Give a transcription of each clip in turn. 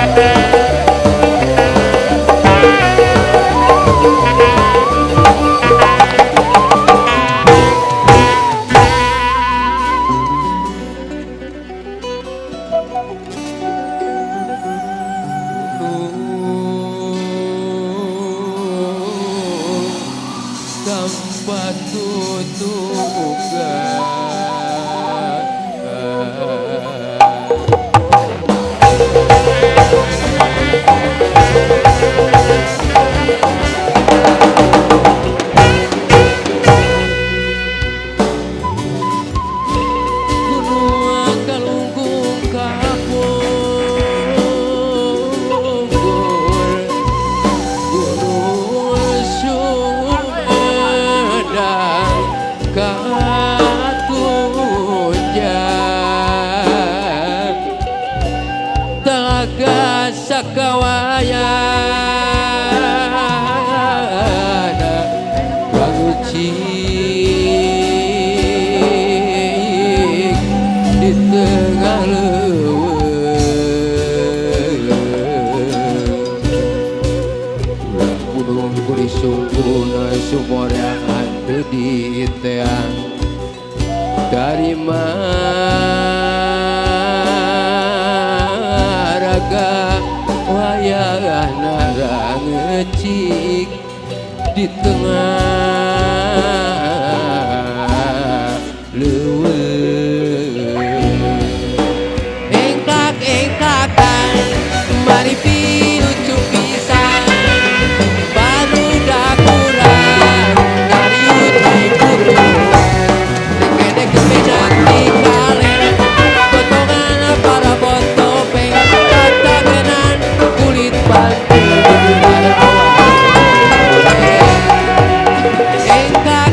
tanpa telaga sakawayana bangucik di tengah leuweung gunung kurisungkuna sumur yang ada di teang dari maraga wayah nara ngecik di tengah leuweung engkak-engkakan mari pinucu pisan baru dakuran dari uji putuan dek kepejak di kalen potongan para botopeng katagenan kulit batu engkak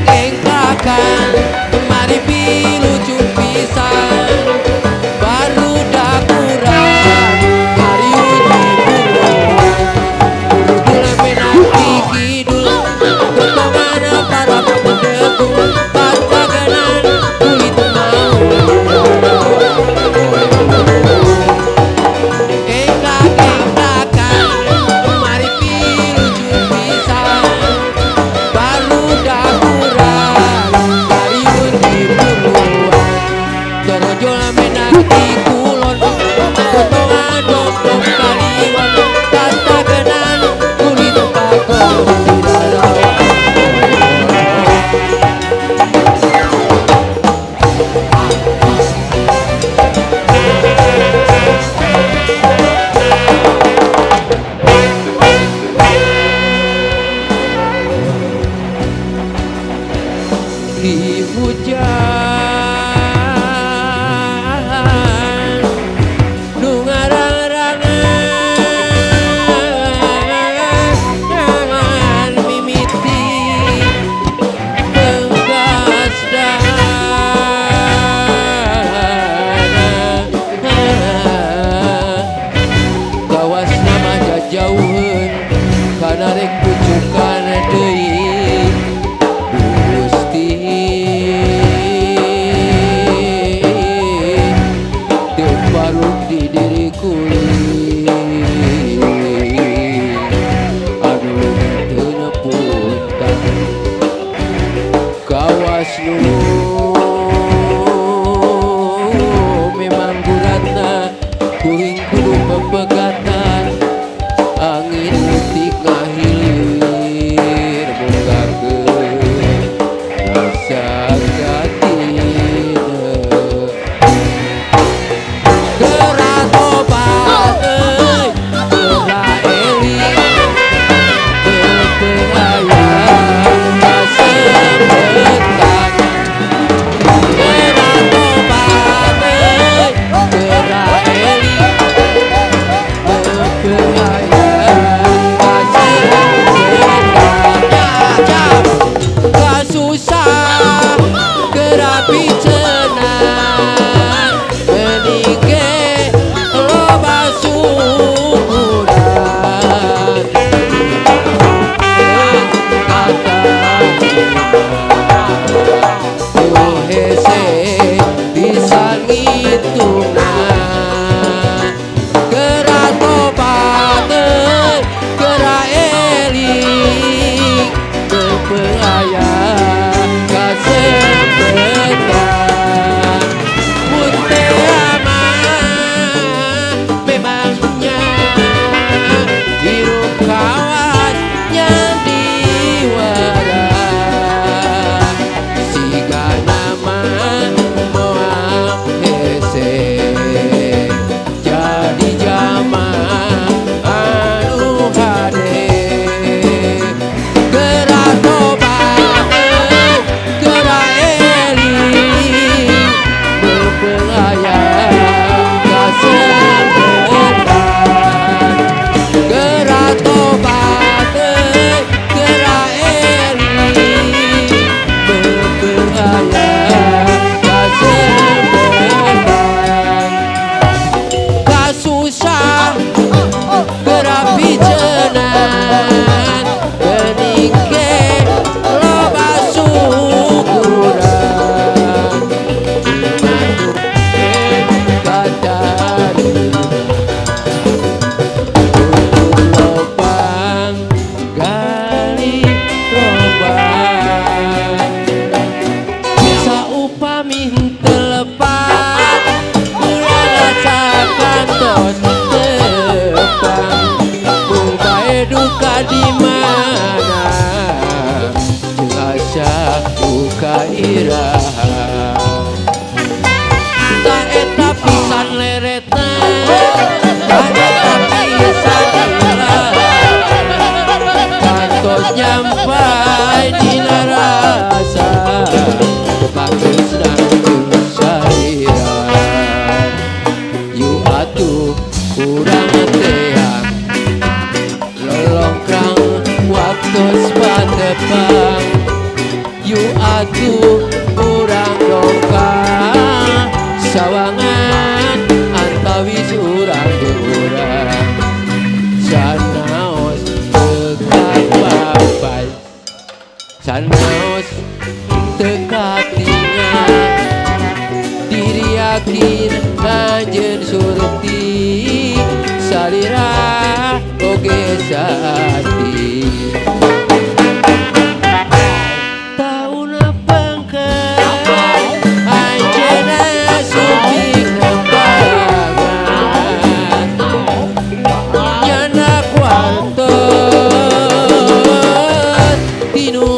iraha tak eta pisan leretan tak eta pisan iraha kantos nyampai dina rasa bagus dan saira yu atuh urang teang lolongkrang waktu patepang yu atuh urang dongkang sawangan antawis urang geurang sanaos tekat papai sanaos tekat tingan diri yakin anjeun surti salira oge sati tauna pangkat anjeunna suping nembangan nyana kuartos tinu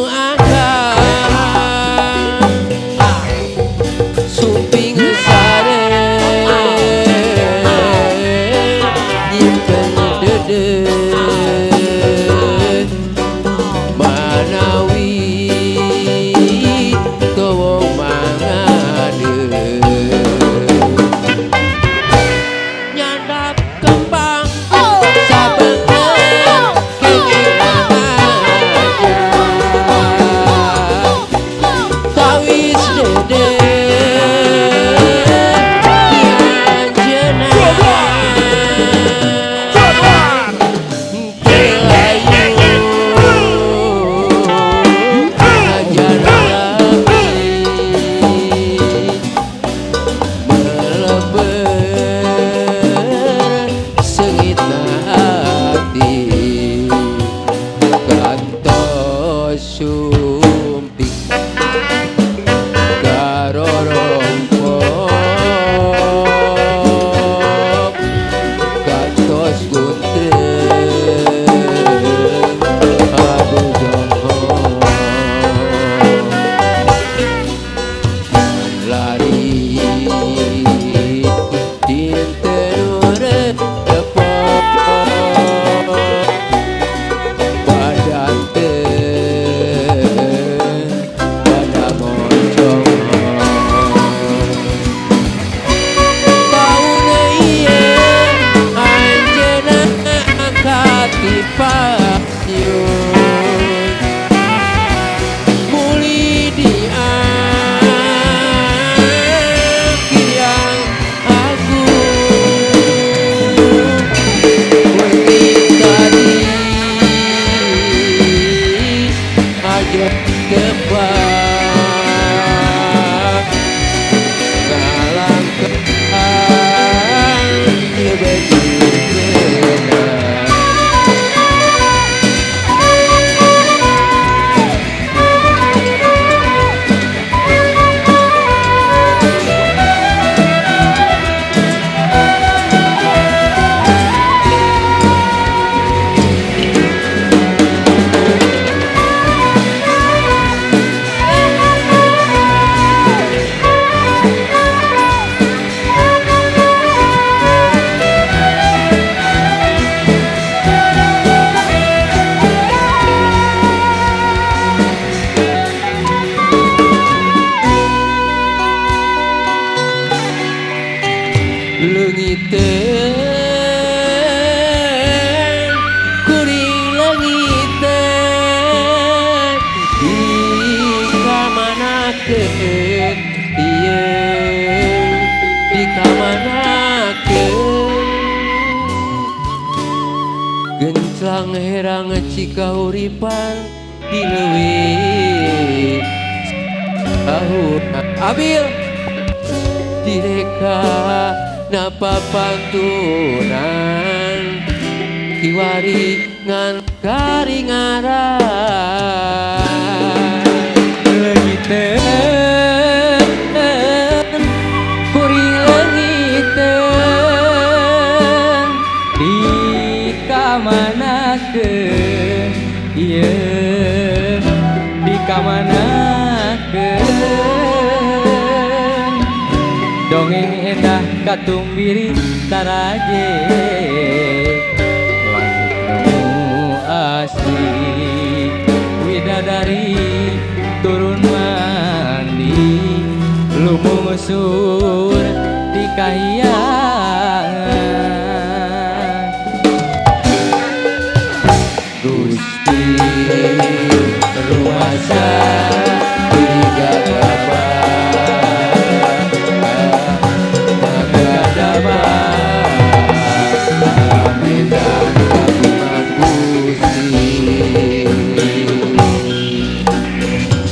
suping sare nyimpen dede manawi towo mangade nyandak kembang sabener kenging aja tawis dede sumping garorompok kantos guntreng abu johong lari dinten urep tepok badan muli diakhir yang agung tadi ajak depan ngalangkehan leungiteun kuring leungiteun dikamanakeun ieu dikamanakeun genclang herang cikauripan dileuwih tahun abil direka napa pantunan kiwari ngan karingaran leungiteun kuring leungiteun dikamanakeun ieu dikamanakeun dongeng endah katumbiri taraje langit nu asli widadari turun mandi lumungsur di kahyangan Gusti ruasa tiga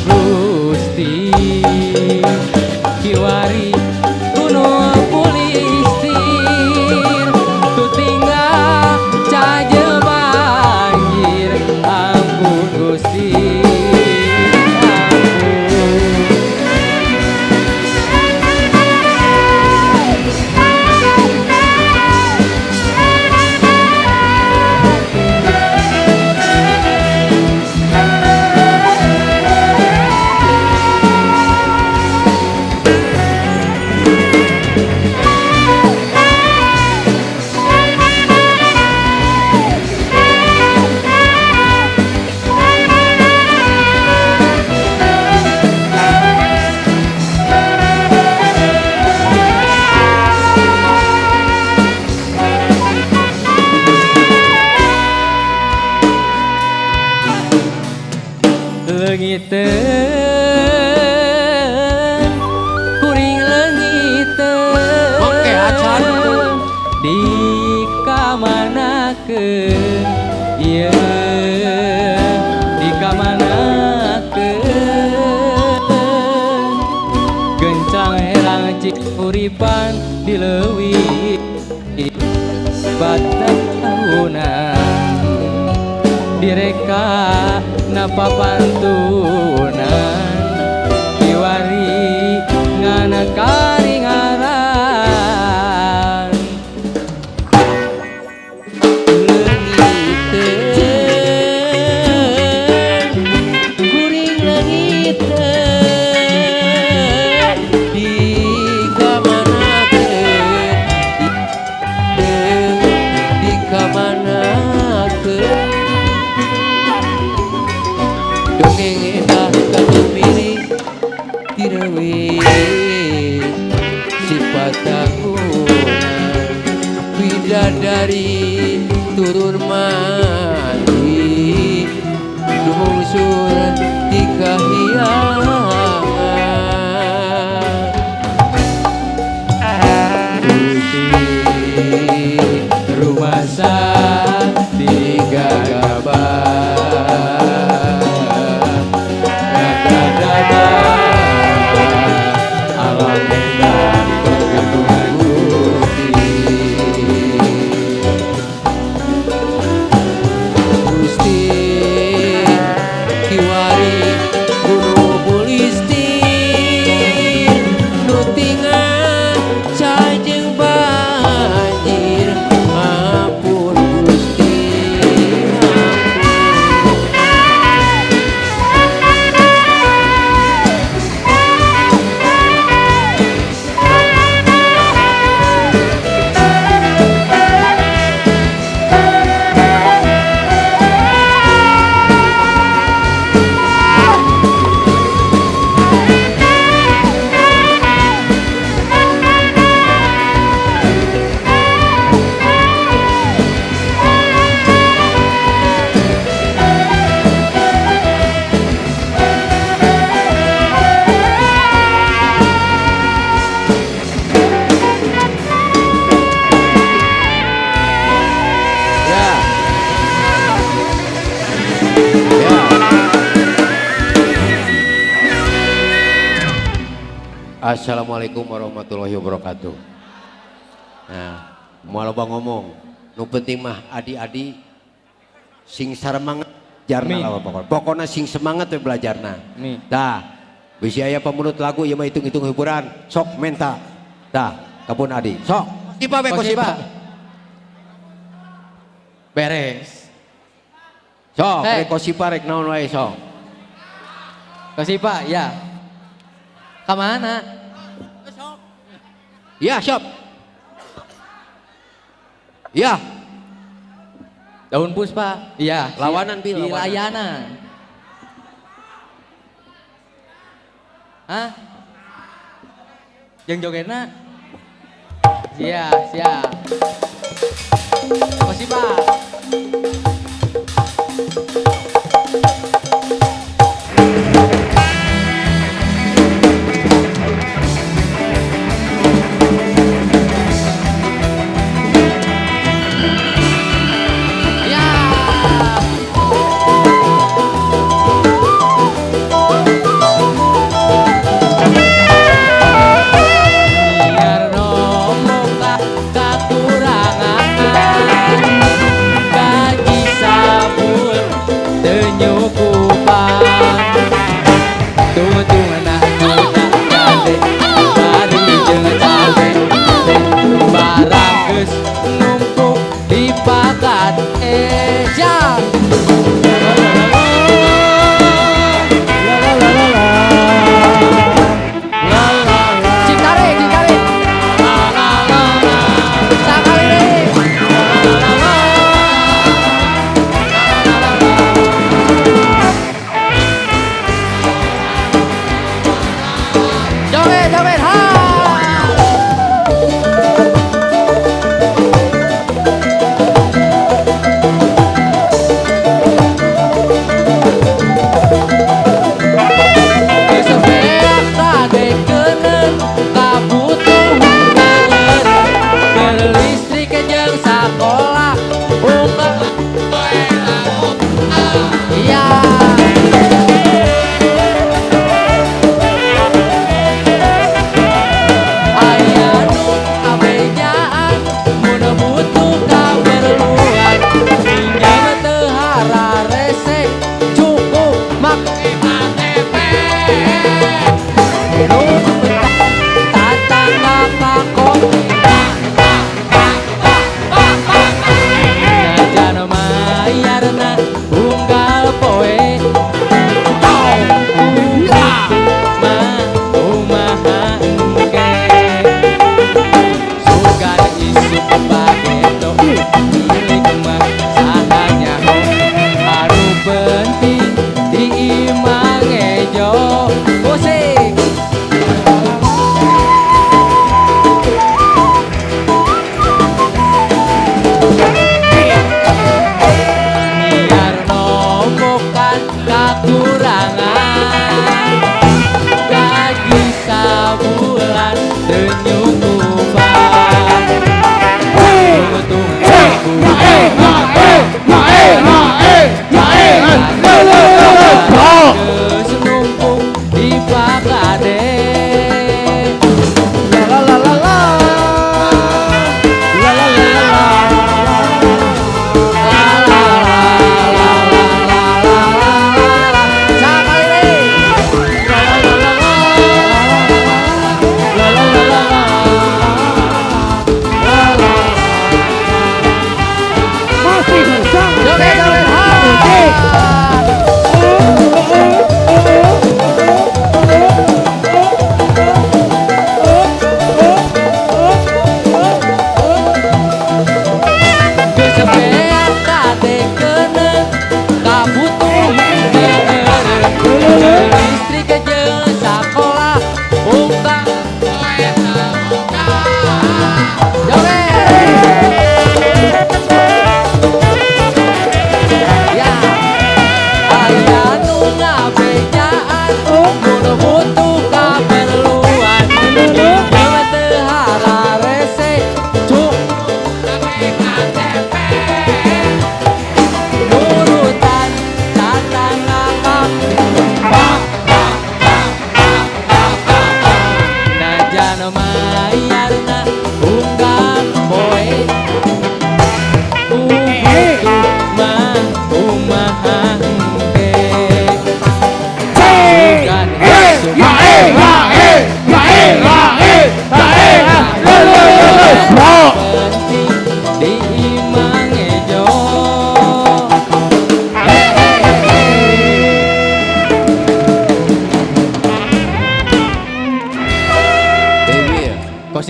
Gusti kiwari kuno pulistir tu tinggal caje banjir ampun Gusti Lengiteun kuring lengiteun Oke, acan. di kamanakeun ieu di kamanakeun gencang herang cik uripan di leuwih batang tahunan direka napa pantunan kiwari ngana karingaran leungiteun kuring leungiteun di kamanakeun dongeng endah katumbiri direwe sifat tahunan bidadari turun mandi lumungsur di kahyangan Gusti rumasa tiga Assalamualaikum warahmatullahi wabarakatuh. Nah, moal bang ngomong, nu penting mah adi-adi sing saremangat jarna lah pokoknya sing semangat we belajarna. Dah, bisi aya pamunut lagu ieu mah hitung-hitung hiburan, sok menta. Dah, kapun adi. Sok, sipa we sipa. Beres. Sok, rek sipa rek naon wae sok. Kosipa ya. Kemana? Ya, shop. Ya. Daun puspa. Iya. Lawanan pi. Di layanan. Hah? Yang jogetna? Siap. Makasih Pak.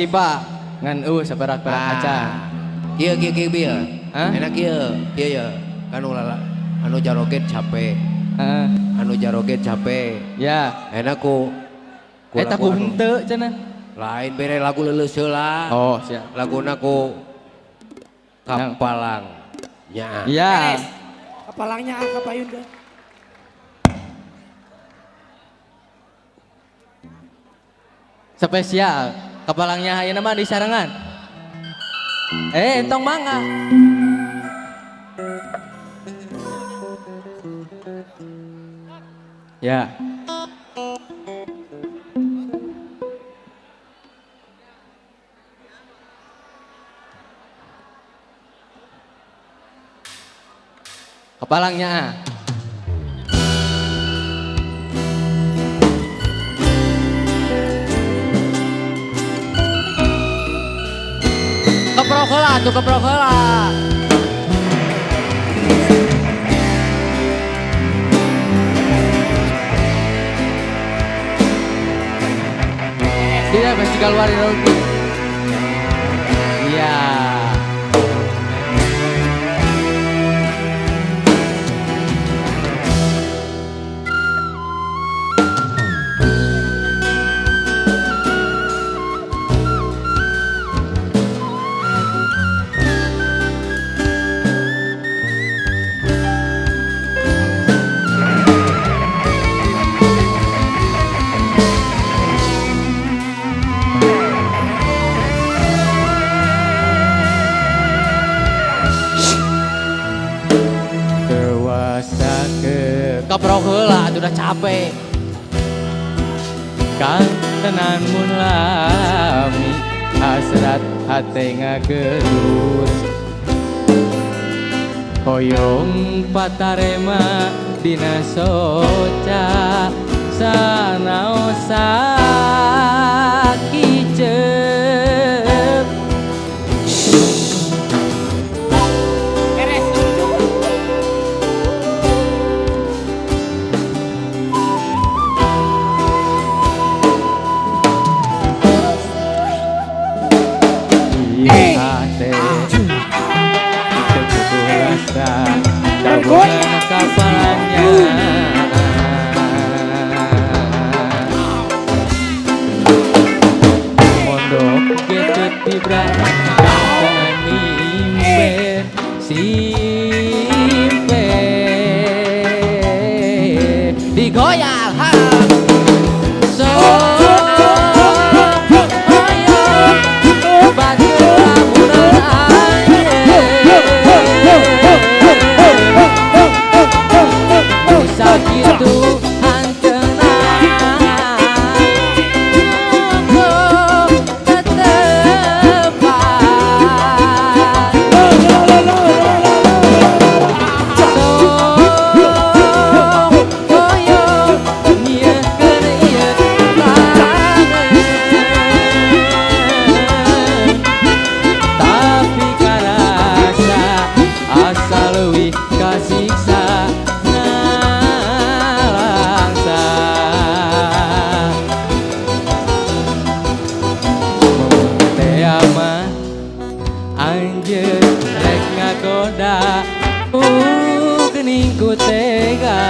Pak ngan saperak-perak acan. Kieu bieu. Hah? Enak kieu ya. Kan anu jaroget capek. Anu jaroget capek. Ya. Enak ku Eta ku henteu cenah. lain bere lagu leuleus heula. Oh, siap. Laguna ku Kapalang. Nya. Iya. Kapalangnya kapayun deh. Spesial. Kepalangnya ayeuna mah di sarangan. Entong mangga. Ya. Kepalangnya. Keprok heula tuh keprok heula. Tidak masih keluar di roti. Iya. Keprok heula atuh udah capek. Kang tenan mun lami hasrat hate ngageus. Hoyong patarema dina soca sanaosa kicep. Dabunan kapalnya mondok getut vibran dengan mimbe simpe digoyang ha so gitu geningku tega.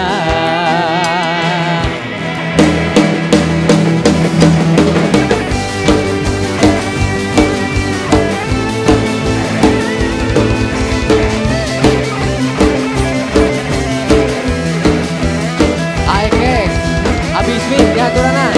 Aike, habis mit ya turanan.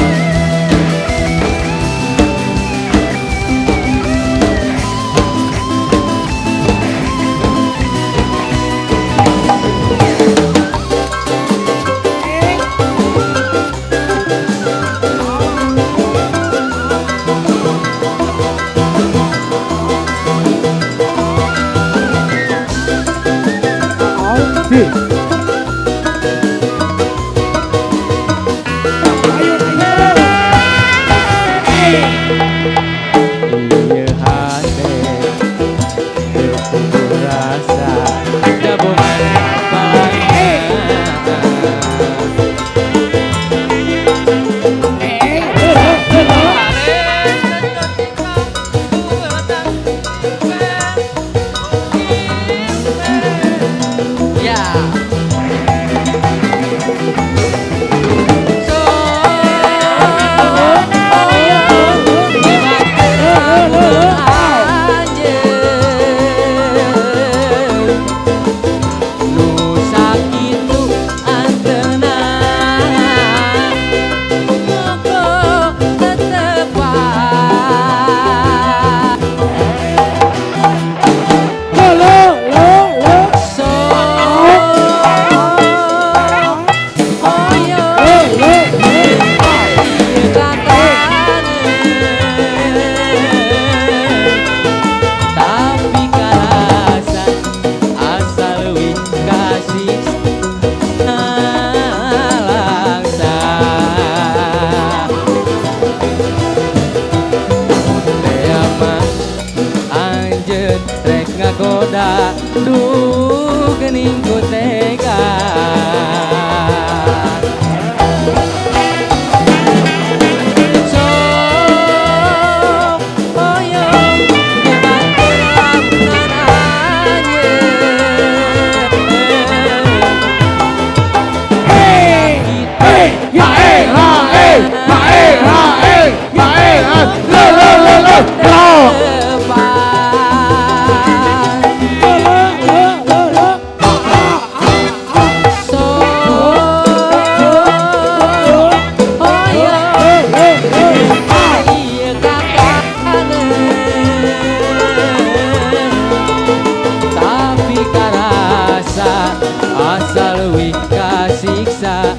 asal leuwih kasiksa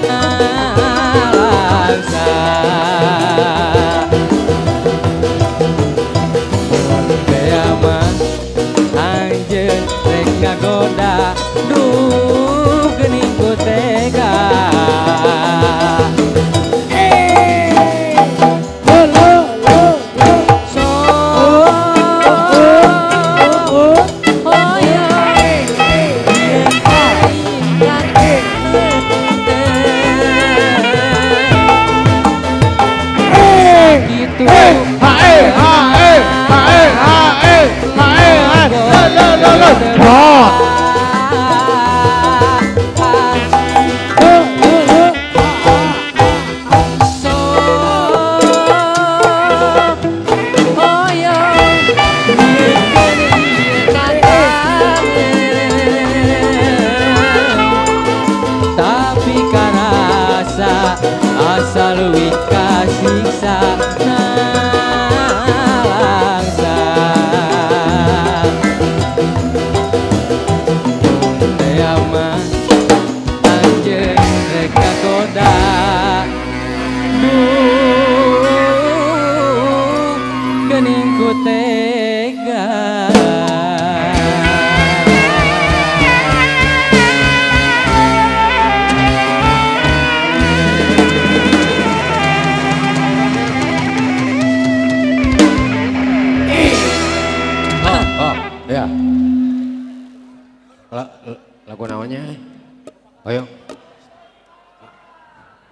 langsa bea mah anjeun rek ngagoda duh geuning ku tega tapi karasa asal leuwih kasiksa langsa teu mah anjeun rek kagoda duh geuning ku tega. Ya. Lagu namanya? Ayo.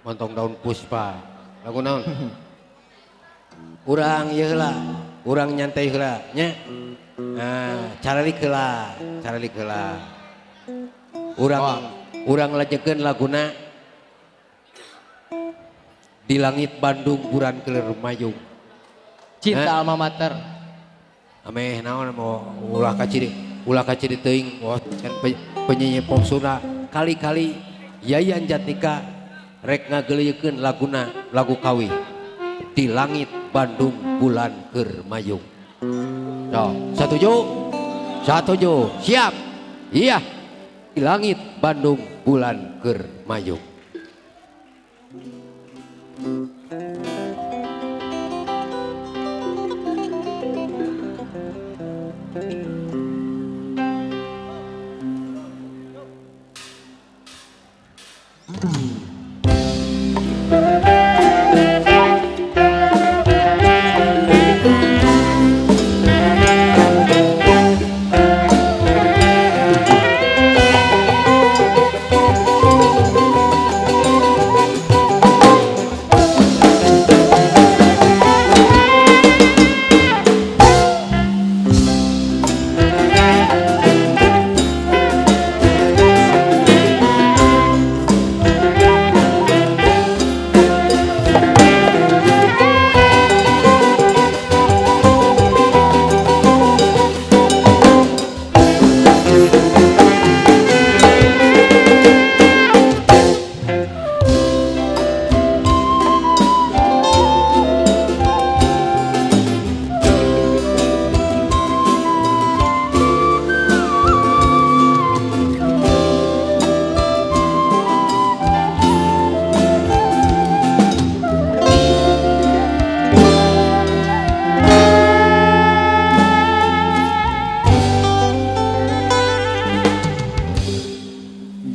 Montong daun puspa. Lagu naon? Urang ieu heula, urang nyantai heula nya. Nah, caralik heula. Urang lajekeun laguna Di Langit Bandung buran kelir mayung. Cinta alma mater. Ameh naon mau ulah ka ciri teuing can penyanyi pop Sunda kali-kali Yayan Jatnika rek ngageuliekeun laguna lagu kawi Di Langit Bandung bulan keur mayung. So, satuju siap iya Di Langit Bandung bulan keur mayung.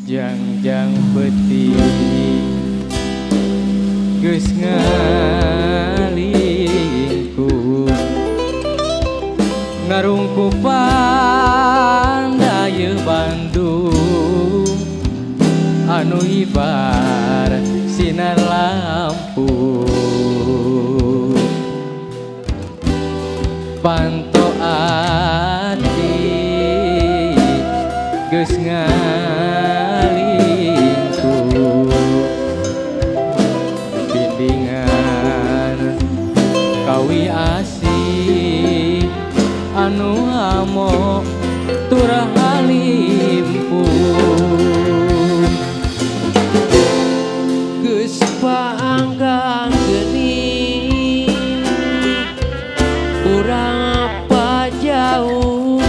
Jangjang peti geus ngalingkuh ngarungkupan daya Bandung anu ibarat sinar lampu panto ati geus ngalingkuh bimbingan kawi asih anu amo turah halimpuh geus paanggang geuning urang apa jauh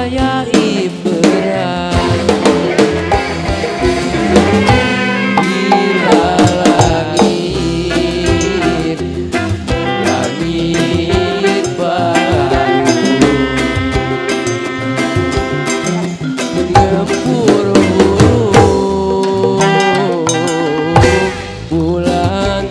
daya ibarat bila langit baru ngempur bulan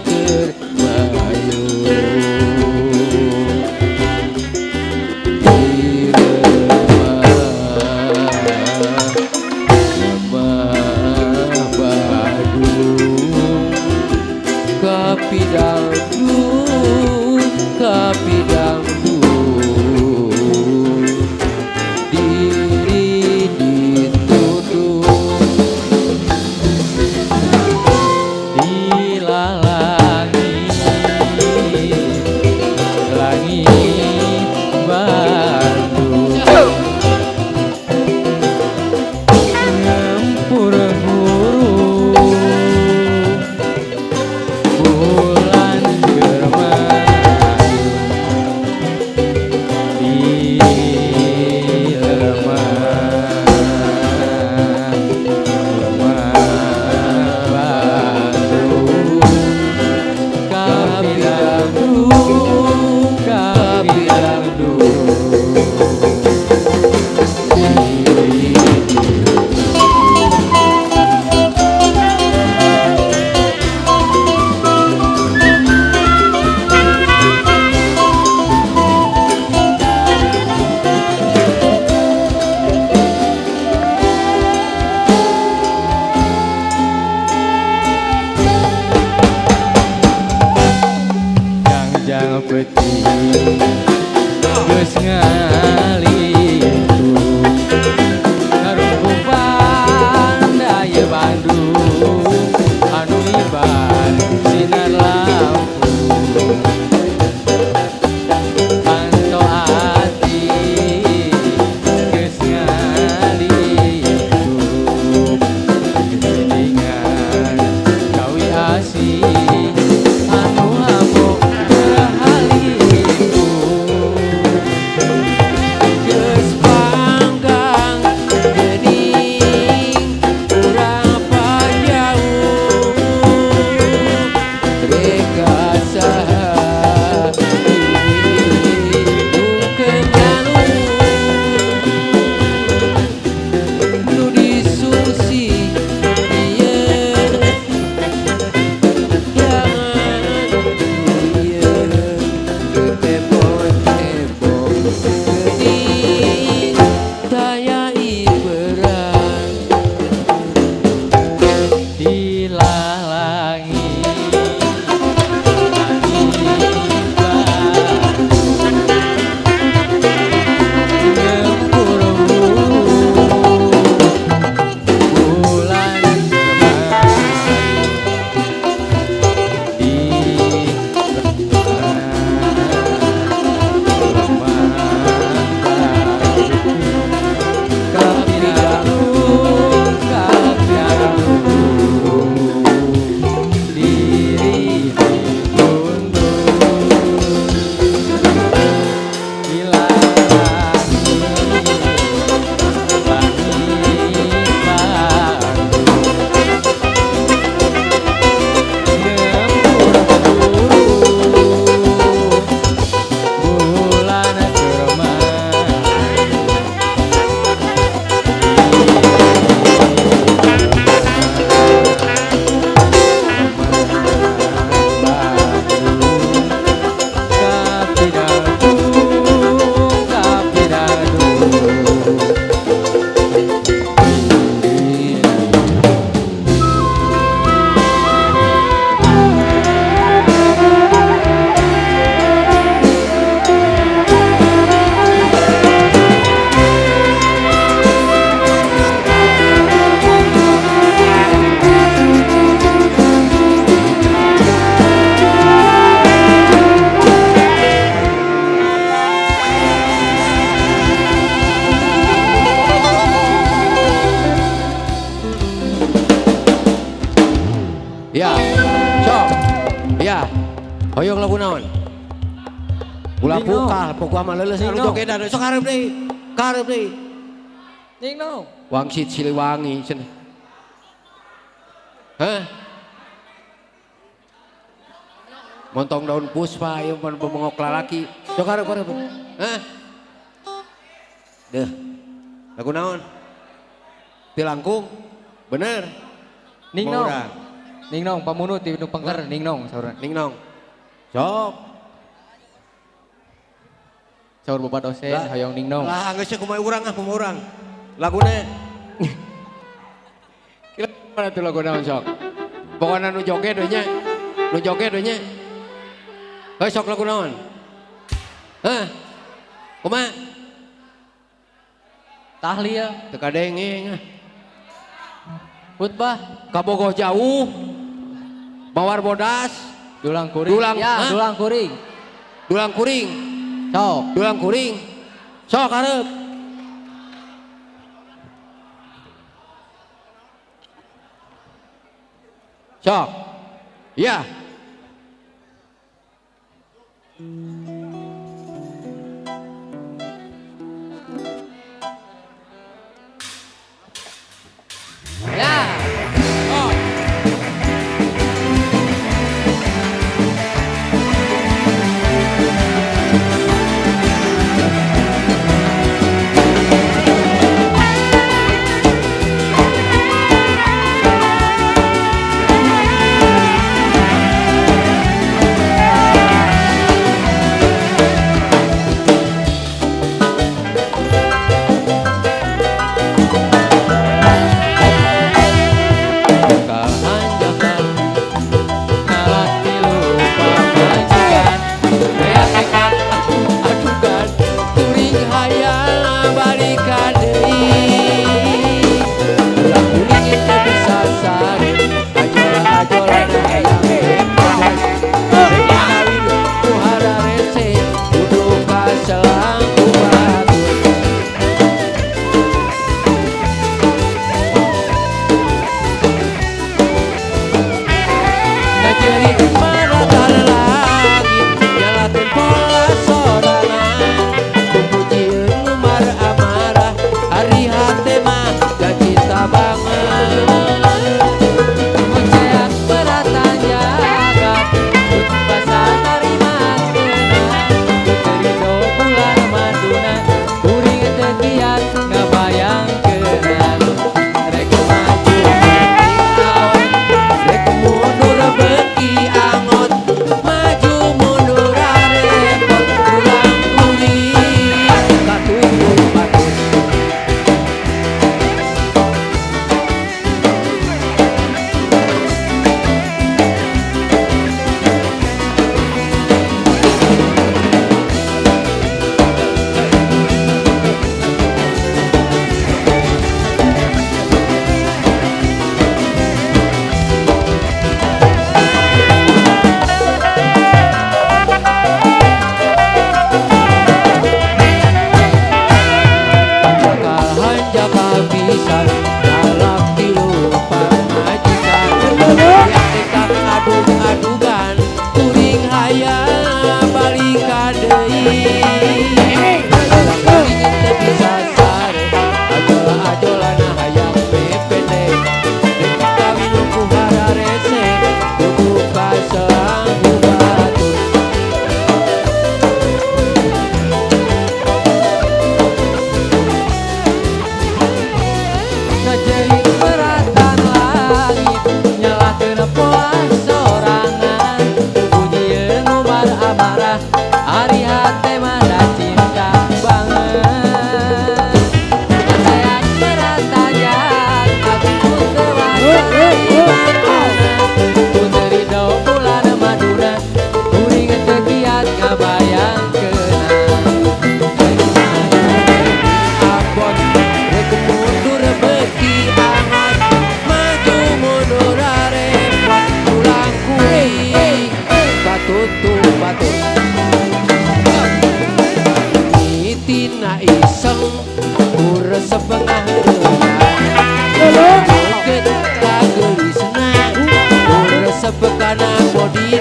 peti geus ngalitu ngarumpupan daya Bandung anu ibar sinar lampu panto ati geus ngalitu geningan kawi asih Ya, sok. Ya. Hoyong lagu naon? Ulah pukal, pokok mah leuleus anu jogedan. Sok hareup deui. Kareup deui. Ning Nong. Wangsit Siliwangi cenah. Hah? Montong daun puspa ieu pan bengok lalaki. Sok arep. Hah? Deuh. Lagu naon? Tilangkung. Bener. Ning Nong. Maurang. Ning Nong pamunut ti nu pengker Ning Nong saurna. Ning Nong. Sok. Saur Bapak dosen hoyong Ning Nong. Lah geus kumaha urang urang. Laguna. Kira mana tuh lagu naon sok? Pokoknya nu joget we nya. Nu joget we nya. Heuh sok lagu naon? Hah? Kumaha? Tahliah, Teu kadengeng. khutbah, Kabogoh jauh. Mawar bodas, dulang kuring. Dulang, ya, hah? dulang kuring. dulang kuring. Sok. Dulang kuring. Sok arep. Sok. Iya. Ya. Oh. Asukana hate,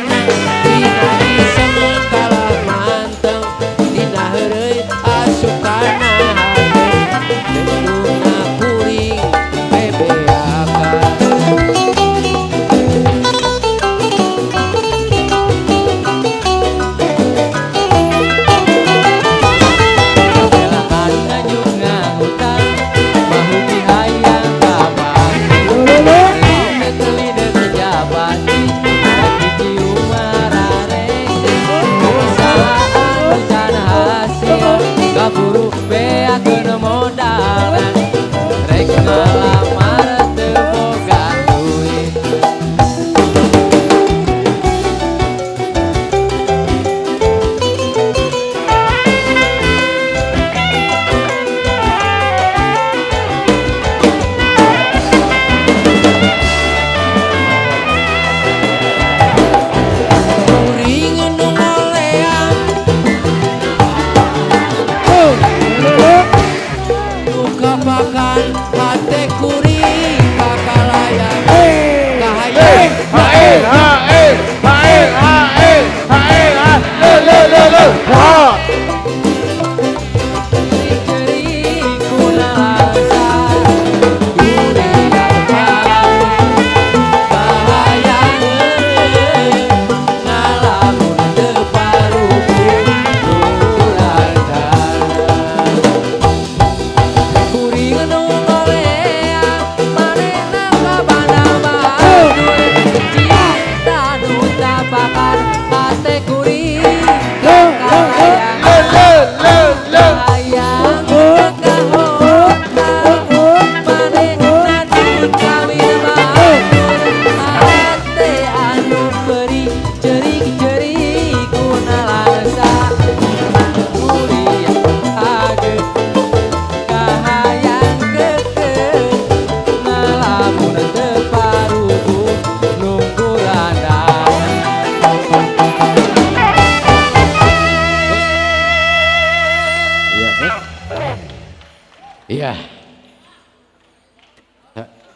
Iya.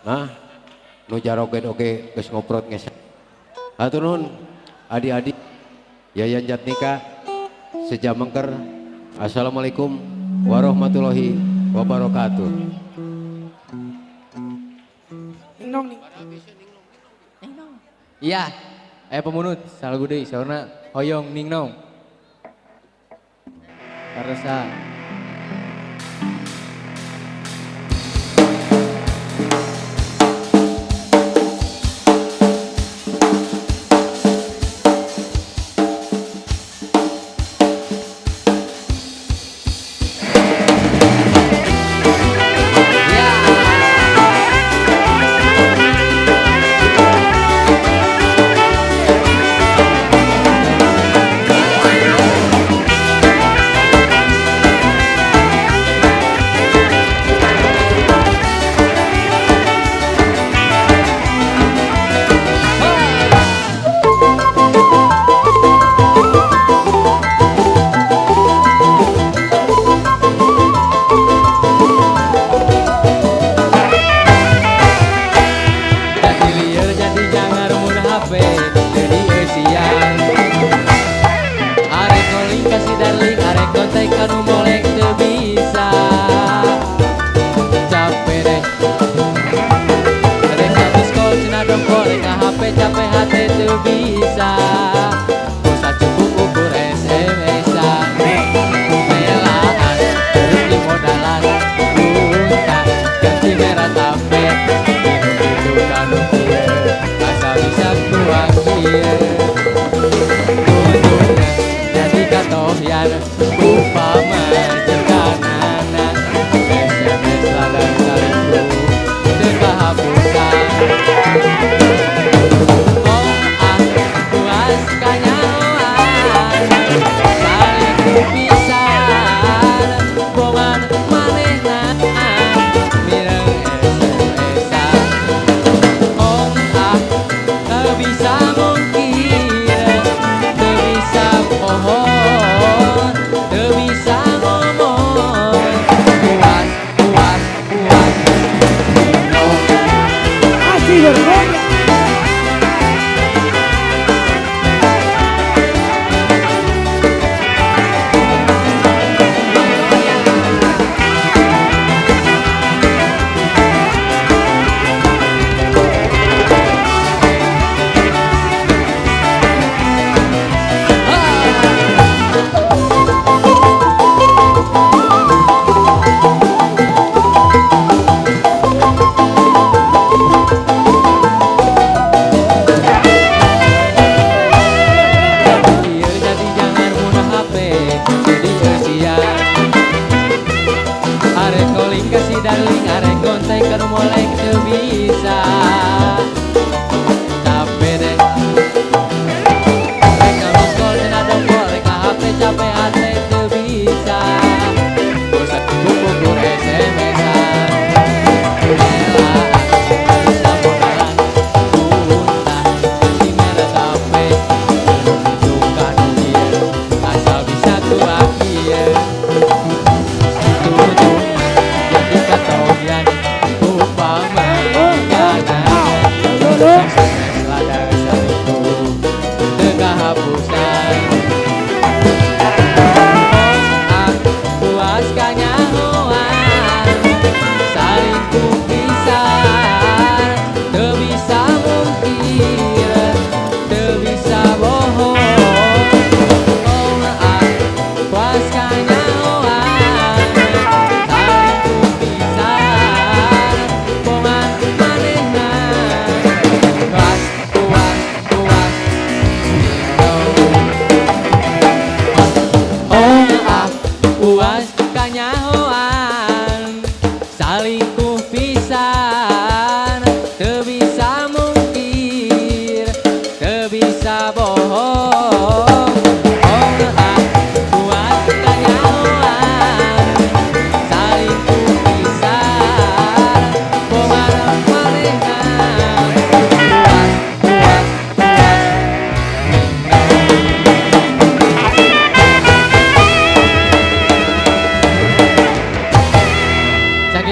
Nah, nu jaroget oke geus ngoprot nges. Hatur nuhun adik-adik Yayan Jatnika Sejamengker. Assalamualaikum warahmatullahi wabarakatuh. Nong nih. Iya. Pemunut salgu deui saurna hoyong ningnong. Karesa.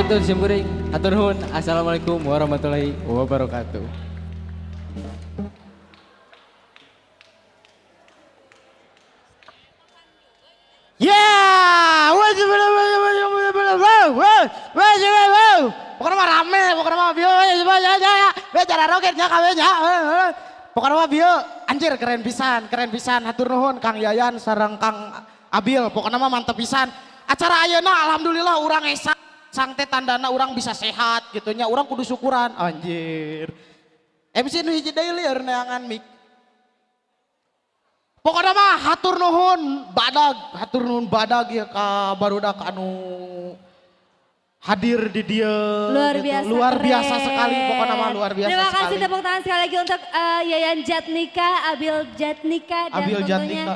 Hatur simkuring, hatur nuhun. Assalamualaikum warahmatullahi wabarakatuh. Ya, pokoknya mah rame, pokoknya mah bio, cara roketnya kawenya. Pokoknya mah bio, anjir keren pisan, hatur nuhun Kang Yayan sareng Kang Abil, pokoknya mah mantep pisan. Acara ayeuna alhamdulillah urang esa, sang teh tandana urang bisa sehat gitunya, urang kudu syukuran, anjir. MC nu hiji deui lieur neangan mik. Pokoknya mah hatur nuhun badag ya ka barudak anu hadir di dia. Luar biasa Sekali, keren. pokoknya mah luar biasa Terima sekali. kasih tepuk tangan sekali lagi untuk Yayan Jatnika, Abil Jatnika dan Abil tentunya Jatnika.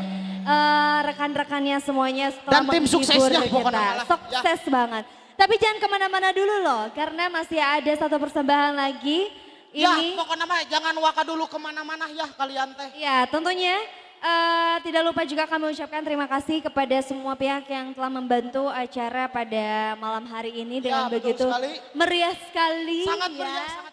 Rekan-rekannya semuanya setelah Dan tim menghibur suksesnya kita. pokoknya malah, Sukses banget. Tapi jangan kemana-mana dulu loh, karena masih ada satu persembahan lagi. Ya Ini, pokoknya mah jangan waka dulu kemana-mana ya kalian teh. ya tentunya tidak lupa juga kami ucapkan terima kasih kepada semua pihak yang telah membantu acara pada malam hari ini dengan betul begitu sekali. meriah sekali. Sangat ya. meriah, sangat